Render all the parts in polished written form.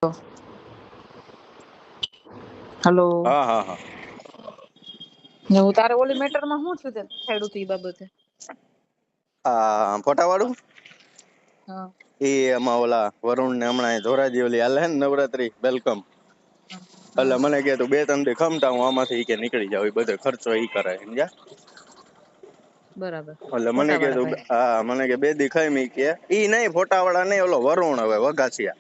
Hello. હા હા હા ને હું તારે ઓલી મેટર માં શું છે તે ખેડૂત ઈ બાબતે? ફોટા વાળું હા એ એમાં ઓલા વરુણ ને હમણાં ધોરાજી ઓલી હાલે ને નવરાત્રી વેલકમ એટલે મને કે તું 2-3 દી ખમતા હું આમાંથી કે નીકળી જાવ, બધો ખર્ચો ઈ કરે સમજ્યા. બરાબર. એટલે મને ફોટા કે વાળા તું ભાઈ. હા મને કે 2 દી ખાઈ મી કે ઈ નહીં ફોટા વાળા નહીં, ઓલો વરુણ હવે વઘાસિયા.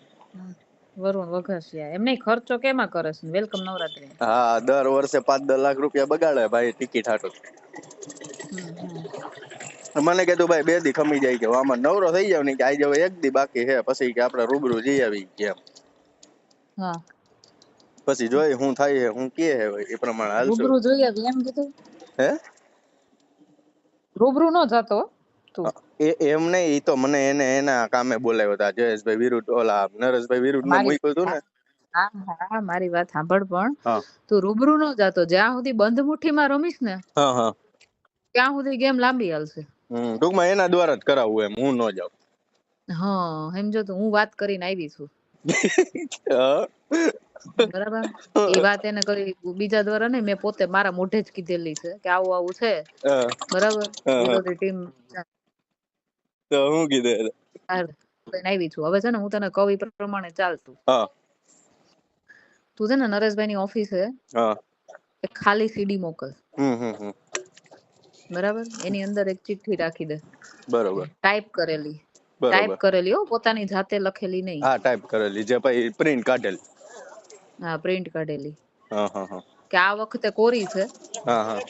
વરુણ વઘાસિયા એમ નહીં, ખર્ચો કેમાં કરે છે વેલકમ નવરાત્રી? હા દર વર્ષે 5-10 લાખ રૂપિયા બગાડે ભાઈ ટિકિટ હાટું. મને કે તું ભાઈ 2 દી ખમી જાય કે આમાં નવરો થઈ જાવ ને કે આજે હવે 1 દી બાકી છે, પછી કે આપણે રૂબરૂ જઈ આવી કે એમ. હા પછી જોઈ હું થાય હું કે હે એ પ્રમાણે હાલશું. રૂબરૂ જોઈ આવી એમ કીધું? હે રૂબરૂ નો જતો તું? એમ નહીં, ઈ તો મને એને એના કામે બોલાવ્યો હતા જયેશભાઈ વિરુદ્ધ, ઓલા નરેશભાઈ વિરુદ્ધ ને મારી મૂક્યું હતું ને. હા મારી વાત સાંભળ, પણ હા તું રૂબરૂ નો જાતો, જ્યાં સુધી બંધ મુઠ્ઠીમાં રમીશ ને હા હા ત્યાં સુધી ગેમ લાંબી હાલશે. ટૂંકમાં એના દ્વારા જ કરાવવું એમ, હું ન જાઉં. હા સમજો તો હું વાત કરીને આવી છું. બરાબર. એ વાત એને કરી બીજા દ્વારા નહીં, મેં પોતે મારા મોઢે જ કીધેલી છે કે આવું આવું છે. બરાબર. એ બધી ટીમ તો હું કીધું આવી છું. હવે છે ને હું તને કહું એ પ્રમાણે ચાલતું. હા તું છે ને નરેશભાઈ ની ઓફિસે હા એક ખાલી સીડી મોકલ. હમ બરાબર. એની અંદર એક ચિઠ્ઠી રાખી દે, બરોબર ટાઈપ કરેલી. ટાઈપ બરોબર કરેલી હો, પોતાની જાતે લખેલી નહીં. હા ટાઈપ કરેલી જે પછી પ્રિન્ટ કાઢેલી. હા પ્રિન્ટ કાઢેલી. હા હા હા કે આ વખતે કોરી છે, હા હા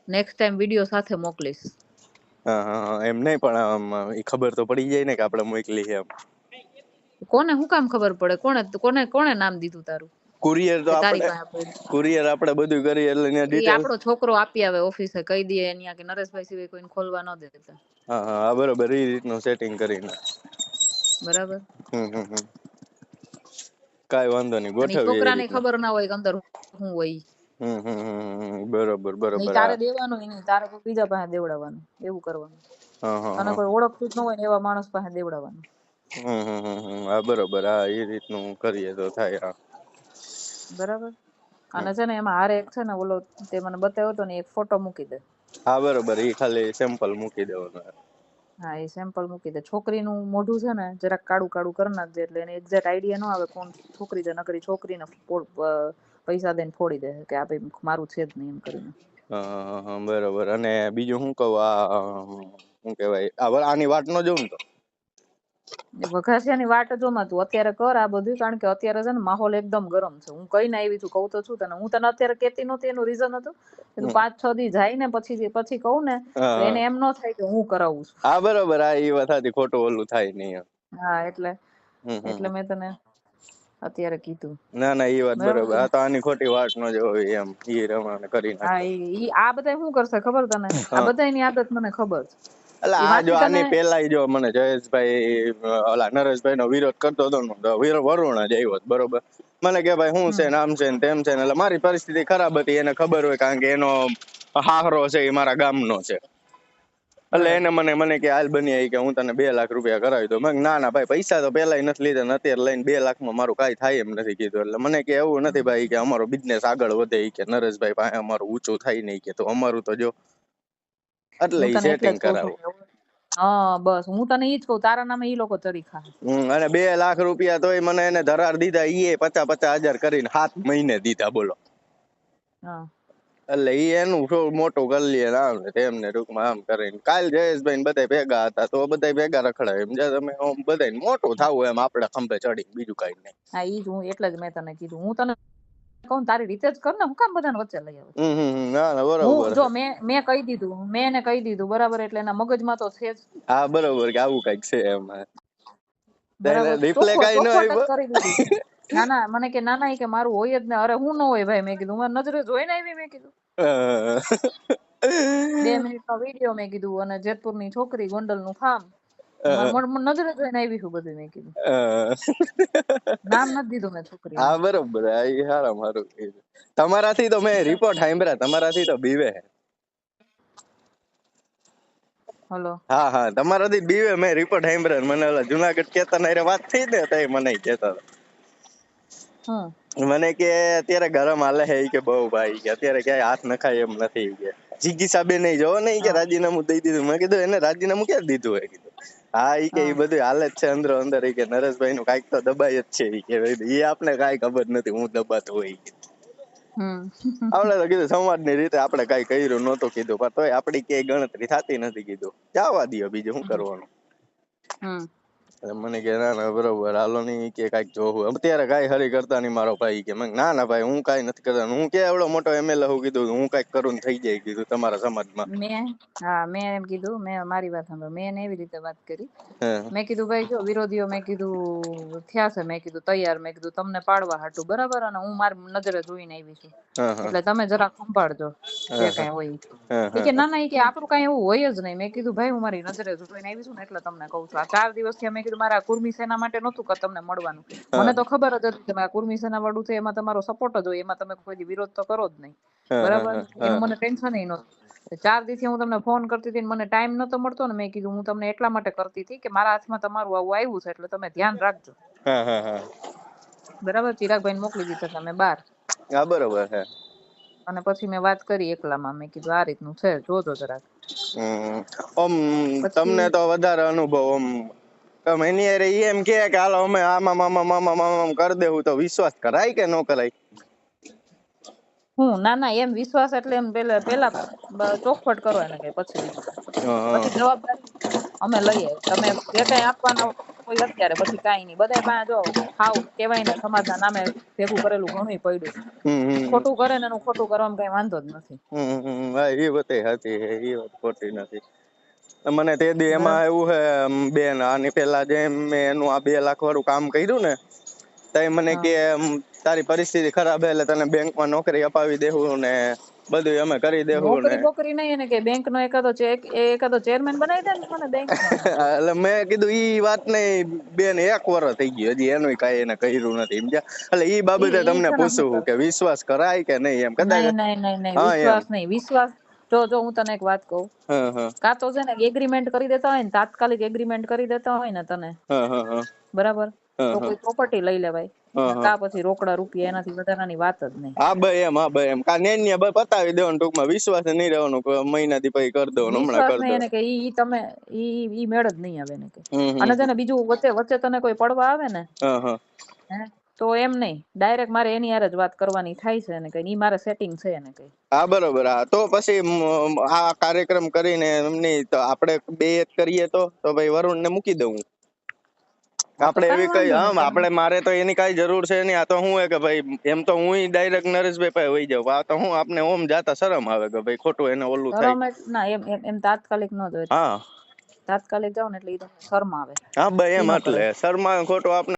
નેક્સ્ટ ટાઈમ વિડીયો સાથે મોકલીશ. હા હા એમ નહીં, પણ ખબર તો પડી જાય ને કે આપણે મોકલી છે એમ. કોને શું કામ ખબર પડે? કોને નામ દીધું તારું કુરિયર તો કે તારી આપણે પાસે પડ્યું? કુરિયર આપણે બધું કરીએ એટલે એની એ ડિટેલ. આપણો છોકરો આપી આવે ઓફિસે, કહી દે અહીંયા કે નરેશભાઈ સિવાય કોઈને ખોલવા ન દેતા. હા હા બરોબર, એ રીતનું સેટિંગ કરીને. બરાબર. કાઈ વાંધો નહીં, અને ગોઠવીએ એ છોકરાને રીતના. ખબર ના હોય કે અંદર શું હોય. બરોબર નહીં બરોબર. તારે હા દેવાનું, નહીં તારે કોઈ બીજા પાસે દેવડાવવાનું, એવું કરવાનું. હા હા તને હા કોઈ ઓળખતું જ ન હોય ને એવા માણસ પાસે દેવડાવવાનું. હા બરોબર. હા એ રીતનું કરીએ તો થાય. હા બરાબર. અને છે ને એમાં હારે એક છે ને ઓલો તે મને બતાવ્યો હતો ને, એક ફોટો મૂકી દે. હા બરોબર, એ ખાલી સેમ્પલ મૂકી દેવાનું. હા એ સેમ્પલ મૂકી દે. છોકરીનું મોઢું છે ને જરાક કાળું કાળું કરી નાખજે, એટલે એને એક્ઝેક્ટ આઈડિયા ન આવે કોણ છોકરી છે. નકરી છોકરીને પૈસા દઈને ફોડી દે કે આ ભાઈ મારું છે જ નહીં એમ કરીને. હા બરોબર. અને બીજું શું કહું, શું કહેવાય, આની વાટ ન જોઉં ને તો વઘાસિયાની વાટ જોમાં તું અત્યારે કર આ બધું, કારણ કે અત્યારે છે ને માહોલ એકદમ ગરમ છે. હું કઈને આવી છું, કહું તો છું તને. હું તને અત્યારે કેતી નહોતી, એનું રીઝન હતું કે તું 5-6 દી જાય ને પછી કહું ને તો એને એમ ન થાય કે હું કરાવું છું. હા બરોબર. હા એ વાત હતી, ખોટું ઓલું થાય નહીં. હા એટલે મેં તને અત્યારે કીધું. ના ના એ વાત બરોબર. આ તો આની ખોટી વાત ન જોવી એમ, ઈ રમાને કરી હા નાખે. આ બધા શું કરશે ખબર તને? આ બધાની આદત મને ખબર છે. એટલે એ આ જો વાંચી તને આની પેલા જો મને જયેશભાઈ ઓલા નરેશભાઈ નો વિરોધ કરતો હતો ને, વરુણ જ આવ્યો બરોબર. મને કે ભાઈ શું છે ને આમ છે ને તેમ છે ને, એટલે મારી પરિસ્થિતિ ખરાબ હતી, એને ખબર હોય કારણ કે એનો હાહરો છે એ મારા ગામનો છે. એટલે એને મને કે હાલ બની કે હું તને 2 લાખ રૂપિયા કરાવી દઉં. મેં ના ભાઈ, પૈસા તો પેલા નથી લીધા ને અત્યારે લઈને 2 લાખમાં મારું કાંઈ થાય એમ નથી કીધું. એટલે મને કે એવું નથી ભાઈ કે અમારો બિઝનેસ આગળ વધે કે નરેશભાઈ પાસે અમારું ઊંચું થાય નહીં કે, તો અમારું તો જો એટલે હું ઈ તને એટલે સેટિંગ જ કઉ છું. કરાવું. હા બસ હું તને ઈ જ કઉ, તારા નામે ઈ લોકો ચરી ખા. અને 2 લાખ રૂપિયા તોય મને એને ધરાર દીધા, ઈ 50,000 કરીને 7 મહિને દીધા બોલો. એટલે ઈ એનું મોટું કરી લે આમ ને તેમને ટૂંકમાં આમ કરીને. કાલ જયેશભાઈ ને બધા ભેગા હતા તો બધા ભેગા રખડાય એમ, તમે બધા મોટું થાવું એમ આપડે ખંભે ચડી, બીજું કઈ નહીં. હા ઈ જ હું એટલે જ મેં તને કીધું. હું તને કહું તારી રીતે જ કર ને, હું કામ બધાને વચ્ચે લઈ આવે? ના ના બરોબર હું જો મેં કહી દીધું, મેં એને કહી દીધું બરાબર, એટલે એના મગજમાં તો છે જ. હા બરોબર કે આવું કઈક છે એમ. બરાબર રિપ્લે કઈ ન ચોખવટ જ આવ્યો. કરી દીધી. ના મને કે ના કે મારું હોય જ ને. અરે હું ન હોય ભાઈ, મેં કીધું મારી નજરે જોઈને આવી, મેં કીધું 2 મિનિટનો વિડીયો મેં કીધું, અને જેતપુરની છોકરી ગોંડલનું ફાર્મ મારી નજરે જોઈને આવી છું બધું મેં કીધું. નામ નથી દીધું મેં છોકરીનું. હા બરોબર. એ હારામાં હારું કીધું. તમારાથી તો મેં રિપોર્ટ સાંભળ્યા, તમારાથી તો બીવે. હલો. હા તમારાથી બીવે. મેં રિપોર્ટ સાંભળ્યા. મને ઓલા જુનાગઢ કેતન હારે વાત થઈ ને તો મને કહેતા હતા. હમ મને કે અત્યારે ગરમ હાલે છે ઈ કે બહુ ભાઈ કે અત્યારે ક્યાંય હાથ નખાય એમ નથી ઈ કે જીગી સાબે નહીં જોવો ને ઈ કે હા રાજીનામું દઈ દીધું. મેં કીધું એને રાજીનામું ક્યાં દીધું હોય કીધું. હા ઈ કે ઈ હા બધું હાલે જ છે અંદરો અંદર ઈ કે નરેશભાઈ નું કાંઈક તો દબાય જ છે ઈ કે ઈ આપને કાંઈ ખબર નથી હું દબાતો હોય ઈ કે. હમ આપણે તો કીધું સમાજની રીતે આપણે કાંઈ કર્યું નહોતું કીધું પણ તોય આપડી ક્યાંય ગણતરી થતી નથી કીધું જવા દ્યો બીજું શું કરવાનું. હમ મને કે ના ના બરોબર હાલો નહીં કે કાંઈક જોવું અત્યારે કાંઈ હરી કરતા નહીં મારો ભાઈ કે મને ના ના ભાઈ હું કાંઈ નથી કરતા હું કે એવડો મોટો MLA હું કીધું હું કાંઈક કરું ને થઈ જાય કીધું તમારા સમાજમાં. મેં એમ કીધું મારી વાત સાંભળો મેં એને એવી રીતે વાત કરી હે મેં કીધું ભાઈ જો વિરોધીઓ મેં કીધું થયા છે મેં કીધું તૈયાર મેં કીધું તમને પાડવા હાટું બરાબર અને હું મારી નજરે જોઈને આવી છું હા એટલે તમે જરા સંભાળજો જે કઈ હોય હા કે ના ના ઈ કે આપણું કઈ એવું હોય જ નહીં મેં કીધું ભાઈ હું મારી નજરે જોઈને આવી છું ને એટલે તમને કહું છું આ 4 દિવસથી મેં કીધું મારા કુર્મી સેના માટે નહોતું કે તમને મળવાનું મને તો ખબર જ હતી કે આ કુર્મી સેના વાળું છે એમાં તમારો સપોર્ટ જ હોય એમાં તમે કોઈ વિરોધ તો કરો જ નહીં બરાબર એનું મને ટેન્શન નહોતું 4 દિવસથી હું તમને ફોન કરતી હતી મને ટાઈમ નતો મળતો ને મેં કીધું હું તમને એટલા માટે કરતી હતી કે મારા હાથમાં તમારું આવું આવ્યું છે એટલે તમે ધ્યાન રાખજો બરાબર ચિરાગભાઈ મોકલી દીધા તમે બહાર હા બરોબર છે અને પછી મેં વાત કરી એકલામાં મેં કીધું આ રીતનું છે જોજો જરાક ઓમ પછી તમને તો વધારે અનુભવ ઓમ એની હારે ઈ એમ કે હાલો અમે આમાં મામા મામા મામા કરી દેવું તો વિશ્વાસ કરાય કે ન કરાય ના ના એમ વિશ્વાસ એટલે એમ પેલા ચોખવટ કરો એને કઈ પછી બીજું પછી જવાબદારી અમે લઈએ તમે જે કઈ આપવાના હોય અત્યારે પછી કાંઈ નહીં બધાય પાસે જો હાવ કેવાય ને સમાજના નામે ભેગું કરેલું ઘણું પડ્યું છે ખોટું કરે ને એનું ખોટું કરવામાં કઈ વાંધો જ નથી હા એ વાત સાચી છે એ વાત ખોટી નથી મને તે દી એમાં બરાબર એવું છે બેન આની પેલા જેમ મેં એનું આ 2 લાખ વાળું કામ કર્યું ને તઈ મને હા કે તારી પરિસ્થિતિ ખરાબ છે એટલે તને બેંકમાં નોકરી અપાવી દેવું ને બધું અમે કરી દેવું ને નોકરી નહીં એને કે બેંક નો એકાદો ચેરમેન બનાવી દે ને મને બેંક નો એટલે મેં કીધું ઈ વાત નહીં બેન 1 વર્ષ થઈ ગયું હજી એનું કાંઈ એને કર્યું નથી સમજ્યા એટલે ઈ બાબતે ઈ તમને છે ને શું પૂછવું કે વિશ્વાસ કરાય કે નહીં એમ કદાચ નહીં હા એમ વિશ્વાસ નહીં વિશ્વાસ જો હું તને એક વાત કહું કાં તો છે ને એગ્રીમેન્ટ કરી દેતા હોય ને તાત્કાલિક એગ્રીમેન્ટ કરી દેતા હોય ને તને બરાબર તો કોઈ પ્રોપર્ટી લઈ લેવાય કા પછી રોકડા રૂપિયા એનાથી વધારાની વાત જ નહીં હા ભાઈ એમ કા નેન્યા ભાઈ પતાવી દેવાનું ટૂંકમાં વિશ્વાસ નહીં રહેવાનું મહિનાથી પછી કરી દેવાનું હમણાં વિશ્વાસ કરી નહીં એને દેવાનું કે ઈ મેળ જ નહીં આવે એને કે અને છે ને બીજું વચ્ચે તને કોઈ પડવા આવે ને તો એમ નહીં ડાયરેક્ટ મારે એની હારે જ વાત કરવાની થાય છે ને કઈ ઈ મારે સેટિંગ છે એને કઈ હા બરોબર હા તો પછી આ કાર્યક્રમ કરીને એમની તો આપણે 2 એક કરીએ તો ભાઈ વરુણ ને મૂકી દઉં હા તો આપણે કાંઈ એવી કઈ વાંધો નહીં આપણે મારે તો એની કાંઈ જરૂર છે નહીં આ તો હું હે કે ભાઈ એમ તો હું ડાયરેક્ટ નરેશભાઈ પાસે વહી જાઉં આ તો હું આપને ઓમ જાતા શરમ આવે કે ભાઈ ખોટું એને ઓલું થાય ના એમ તાત્કાલિક ન જોઈએ હા તાત્કાલિક જાવ ને એટલે ઈ તમને શરમ આવે હા ભાઈ ઈ એમ ન એટલે કરાય શર્મા ખોટું આપણે